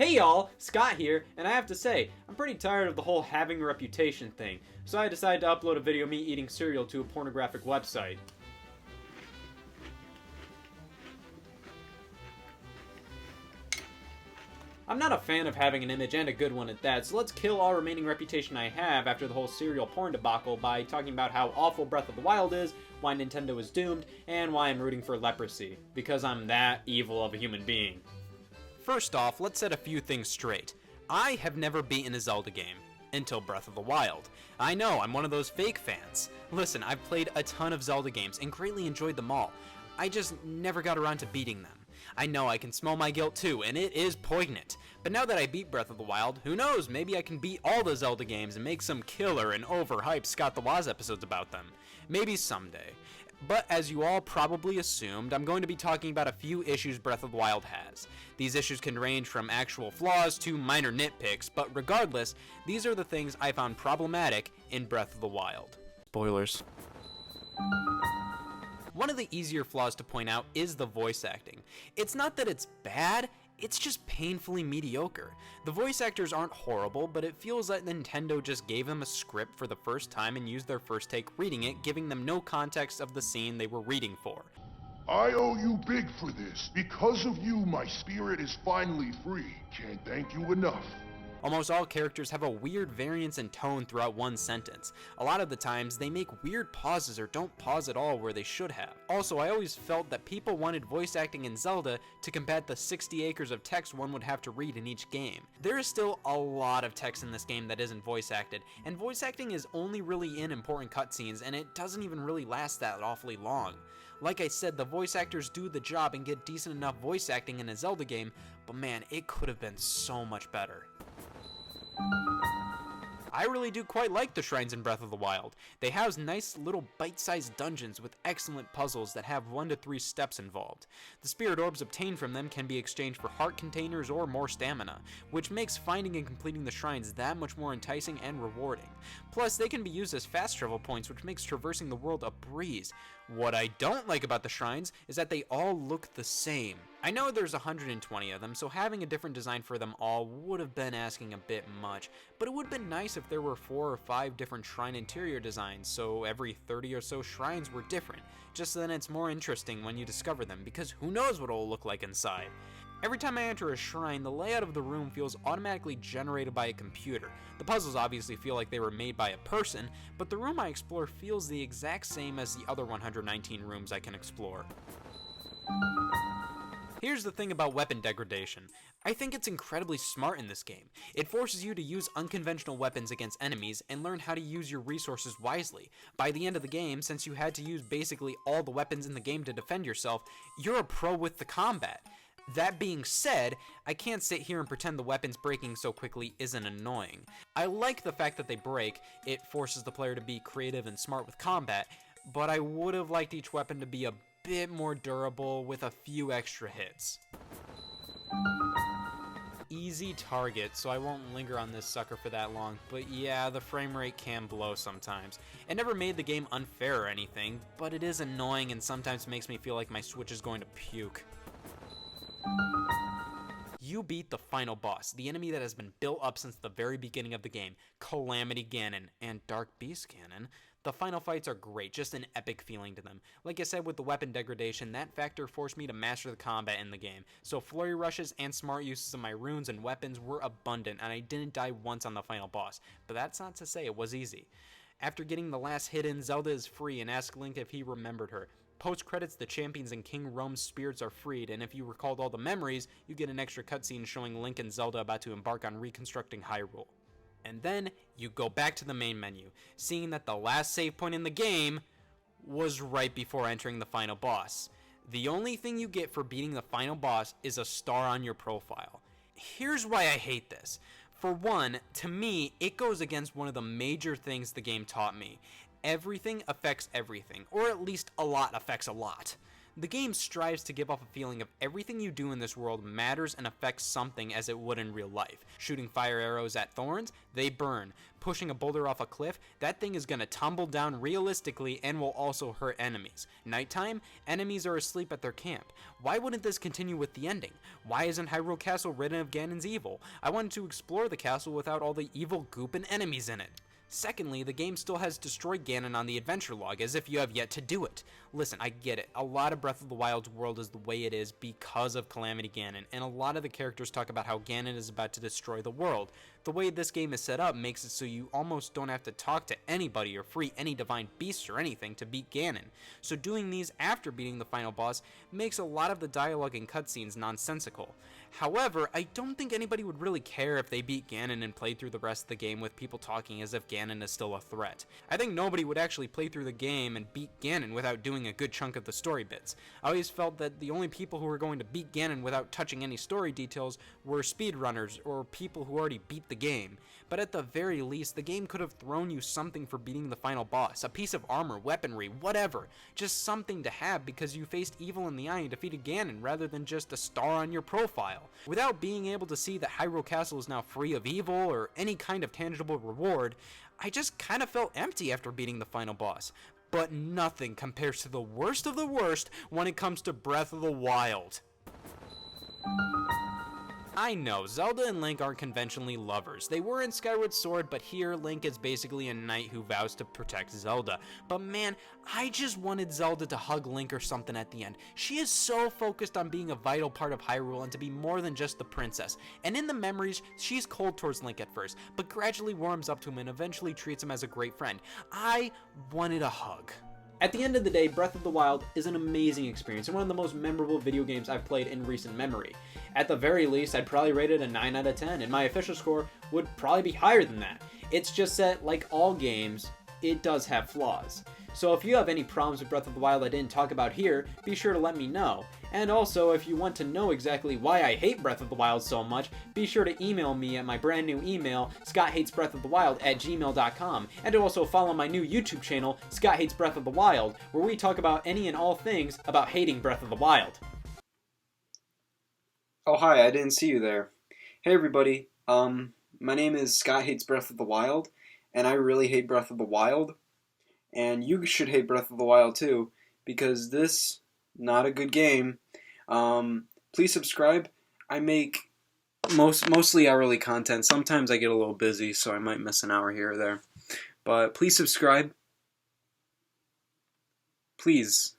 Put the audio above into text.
Hey y'all, Scott here, and I have to say, I'm pretty tired of the whole having a reputation thing, so I decided to upload a video of me eating cereal to a pornographic website. I'm not a fan of having an image, and a good one at that, so let's kill all remaining reputation I have after the whole cereal porn debacle by talking about how awful Breath of the Wild is, why Nintendo is doomed, and why I'm rooting for leprosy. Because I'm that evil of a human being. First off, let's set a few things straight. I have never beaten a Zelda game. Until Breath of the Wild. I know, I'm one of those fake fans. Listen, I've played a ton of Zelda games and greatly enjoyed them all. I just never got around to beating them. I know I can smell my guilt too, and it is poignant. But now that I beat Breath of the Wild, who knows, maybe I can beat all the Zelda games and make some killer and overhyped Scott the Woz episodes about them. Maybe someday. But as you all probably assumed, I'm going to be talking about a few issues Breath of the Wild has. These issues can range from actual flaws to minor nitpicks, but regardless, these are the things I found problematic in Breath of the Wild. Spoilers. One of the easier flaws to point out is the voice acting. It's not that it's bad, it's just painfully mediocre. The voice actors aren't horrible, but it feels like Nintendo just gave them a script for the first time and used their first take reading it, giving them no context of the scene they were reading for. I owe you big for this. Because of you, my spirit is finally free. Can't thank you enough. Almost all characters have a weird variance in tone throughout one sentence. A lot of the times, they make weird pauses or don't pause at all where they should have. Also, I always felt that people wanted voice acting in Zelda to combat the 60 acres of text one would have to read in each game. There is still a lot of text in this game that isn't voice acted, and voice acting is only really in important cutscenes, and it doesn't even really last that awfully long. Like I said, the voice actors do the job and get decent enough voice acting in a Zelda game, but man, it could have been so much better. I really do quite like the shrines in Breath of the Wild. They house nice little bite-sized dungeons with excellent puzzles that have 1 to 3 steps involved. The spirit orbs obtained from them can be exchanged for heart containers or more stamina, which makes finding and completing the shrines that much more enticing and rewarding. Plus, they can be used as fast travel points, which makes traversing the world a breeze. What I don't like about the shrines is that they all look the same. I know there's 120 of them, so having a different design for them all would have been asking a bit much, but it would have been nice if there were 4 or 5 different shrine interior designs, so every 30 or so shrines were different, just so then it's more interesting when you discover them, because who knows what it'll look like inside. Every time I enter a shrine, the layout of the room feels automatically generated by a computer. The puzzles obviously feel like they were made by a person, but the room I explore feels the exact same as the other 119 rooms I can explore. Here's the thing about weapon degradation. I think it's incredibly smart in this game. It forces you to use unconventional weapons against enemies and learn how to use your resources wisely. By the end of the game, since you had to use basically all the weapons in the game to defend yourself, you're a pro with the combat. That being said, I can't sit here and pretend the weapons breaking so quickly isn't annoying. I like the fact that they break, it forces the player to be creative and smart with combat, but I would have liked each weapon to be a bit more durable with a few extra hits. Easy target, so I won't linger on this sucker for that long, but yeah, the frame rate can blow sometimes. It never made the game unfair or anything, but it is annoying and sometimes makes me feel like my Switch is going to puke. You beat the final boss, the enemy that has been built up since the very beginning of the game, Calamity Ganon and Dark Beast Ganon. The final fights are great, just an epic feeling to them. Like I said with the weapon degradation, that factor forced me to master the combat in the game, so flurry rushes and smart uses of my runes and weapons were abundant, and I didn't die once on the final boss, but that's not to say it was easy. After getting the last hit in, Zelda is free and asks Link if he remembered her. Post-credits, the champions in King Rome's spirits are freed, and if you recalled all the memories, you get an extra cutscene showing Link and Zelda about to embark on reconstructing Hyrule. And then, you go back to the main menu, seeing that the last save point in the game was right before entering the final boss. The only thing you get for beating the final boss is a star on your profile. Here's why I hate this. For one, to me, it goes against one of the major things the game taught me. Everything affects everything, or at least a lot affects a lot. The game strives to give off a feeling of everything you do in this world matters and affects something as it would in real life. Shooting fire arrows at thorns, they burn. Pushing a boulder off a cliff, that thing is gonna tumble down realistically and will also hurt enemies. Nighttime, enemies are asleep at their camp. Why wouldn't this continue with the ending? Why isn't Hyrule Castle ridden of Ganon's evil? I wanted to explore the castle without all the evil goop and enemies in it. Secondly, the game still has destroyed Ganon on the adventure log, as if you have yet to do it. Listen, I get it. A lot of Breath of the Wild's world is the way it is because of Calamity Ganon, and a lot of the characters talk about how Ganon is about to destroy the world. The way this game is set up makes it so you almost don't have to talk to anybody or free any divine beasts or anything to beat Ganon. So doing these after beating the final boss makes a lot of the dialogue and cutscenes nonsensical. However, I don't think anybody would really care if they beat Ganon and played through the rest of the game with people talking as if Ganon is still a threat. I think nobody would actually play through the game and beat Ganon without doing a good chunk of the story bits. I always felt that the only people who were going to beat Ganon without touching any story details were speedrunners or people who already beat the game. But at the very least, the game could have thrown you something for beating the final boss, a piece of armor, weaponry, whatever. Just something to have because you faced evil in the eye and defeated Ganon rather than just a star on your profile. Without being able to see that Hyrule Castle is now free of evil or any kind of tangible reward, I just kind of felt empty after beating the final boss. But nothing compares to the worst of the worst when it comes to Breath of the Wild. I know, Zelda and Link aren't conventionally lovers. They were in Skyward Sword, but here Link is basically a knight who vows to protect Zelda. But man, I just wanted Zelda to hug Link or something at the end. She is so focused on being a vital part of Hyrule and to be more than just the princess. And in the memories, she's cold towards Link at first, but gradually warms up to him and eventually treats him as a great friend. I wanted a hug. At the end of the day, Breath of the Wild is an amazing experience and one of the most memorable video games I've played in recent memory. At the very least, I'd probably rate it a 9 out of 10, and my official score would probably be higher than that. It's just that, like all games, it does have flaws. So if you have any problems with Breath of the Wild I didn't talk about here, be sure to let me know. And also, if you want to know exactly why I hate Breath of the Wild so much, be sure to email me at my brand new email, scotthatesbreathofthewild@gmail.com, and to also follow my new YouTube channel, Scott Hates Breath of the Wild, where we talk about any and all things about hating Breath of the Wild. Oh hi, I didn't see you there. Hey everybody, my name is Scott Hates Breath of the Wild, and I really hate Breath of the Wild. And you should hate Breath of the Wild too, because this, not a good game. Please subscribe. I make mostly hourly content. Sometimes I get a little busy, so I might miss an hour here or there. But please subscribe. Please.